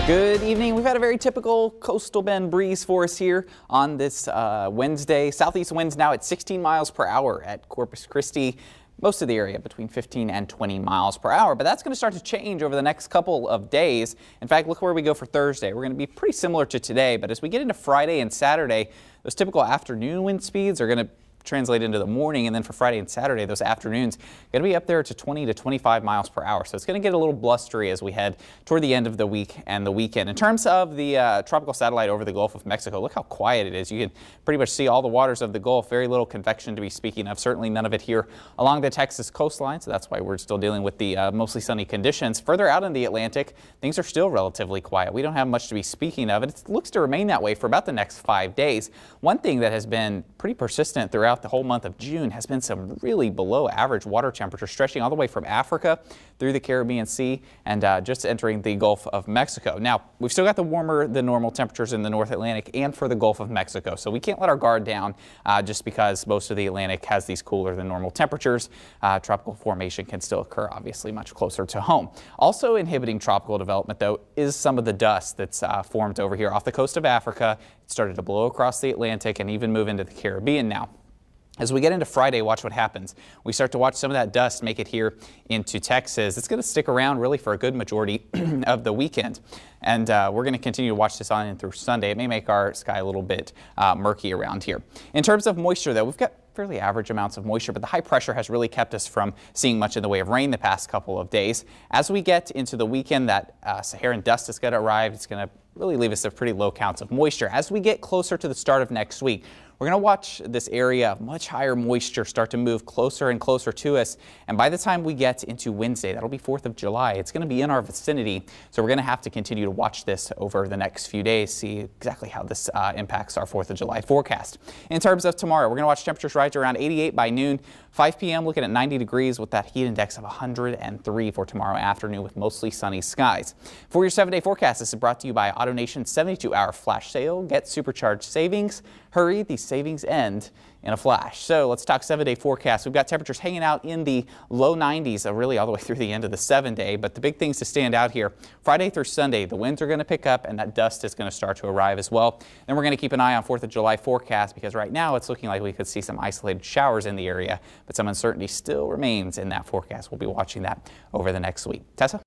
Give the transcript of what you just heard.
Good evening. We've had a very typical coastal bend breeze for us here on this Wednesday. Southeast winds now at 16 miles per hour at Corpus Christi. Most of the area between 15 and 20 miles per hour, but that's going to start to change over the next couple of days. In fact, look where we go for Thursday. We're going to be pretty similar to today, but as we get into Friday and Saturday, those typical afternoon wind speeds are going to translate into the morning, and then for Friday and Saturday, those afternoons going to be up there to 20 to 25 miles per hour. So it's going to get a little blustery as we head toward the end of the week and the weekend. In terms of the tropical satellite over the Gulf of Mexico, look how quiet it is. You can pretty much see all the waters of the Gulf. Very little convection to be speaking of. Certainly none of it here along the Texas coastline. So that's why we're still dealing with the mostly sunny conditions. Further out in the Atlantic, things are still relatively quiet. We don't have much to be speaking of, and it looks to remain that way for about the next 5 days. One thing that has been pretty persistent throughout the whole month of June has been some really below average water temperatures stretching all the way from Africa through the Caribbean Sea and just entering the Gulf of Mexico. Now, we've still got the warmer than normal temperatures in the North Atlantic and for the Gulf of Mexico, so we can't let our guard down just because most of the Atlantic has these cooler than normal temperatures. Tropical formation can still occur, obviously, much closer to home. Also inhibiting tropical development, though, is some of the dust that's formed over here off the coast of Africa. It started to blow across the Atlantic and even move into the Caribbean now. As we get into Friday, watch what happens. We start to watch some of that dust make it here into Texas. It's going to stick around really for a good majority of the weekend. And we're going to continue to watch this on and through Sunday. It may make our sky a little bit murky around here. In terms of moisture, though, we've got fairly average amounts of moisture, but the high pressure has really kept us from seeing much in the way of rain the past couple of days. As we get into the weekend, that Saharan dust is going to arrive. It's going to really leave us at pretty low counts of moisture. As we get closer to the start of next week, we're going to watch this area of much higher moisture start to move closer and closer to us. And by the time we get into Wednesday, that'll be 4th of July, it's going to be in our vicinity. So we're going to have to continue to watch this over the next few days, see exactly how this impacts our 4th of July forecast. In terms of tomorrow, we're going to watch temperatures rise to around 88 by noon. 5 p.m. looking at 90 degrees with that heat index of 103 for tomorrow afternoon with mostly sunny skies. For your 7-day forecast, this is brought to you by AutoNation's 72-hour flash sale. Get supercharged savings. Hurry, these savings end in a flash. So let's talk 7-day forecast. We've got temperatures hanging out in the low 90s, really all the way through the end of the 7-day. But the big things to stand out here, Friday through Sunday, the winds are going to pick up and that dust is going to start to arrive as well. Then we're going to keep an eye on 4th of July forecast because right now it's looking like we could see some isolated showers in the area, but some uncertainty still remains in that forecast. We'll be watching that over the next week. Tessa?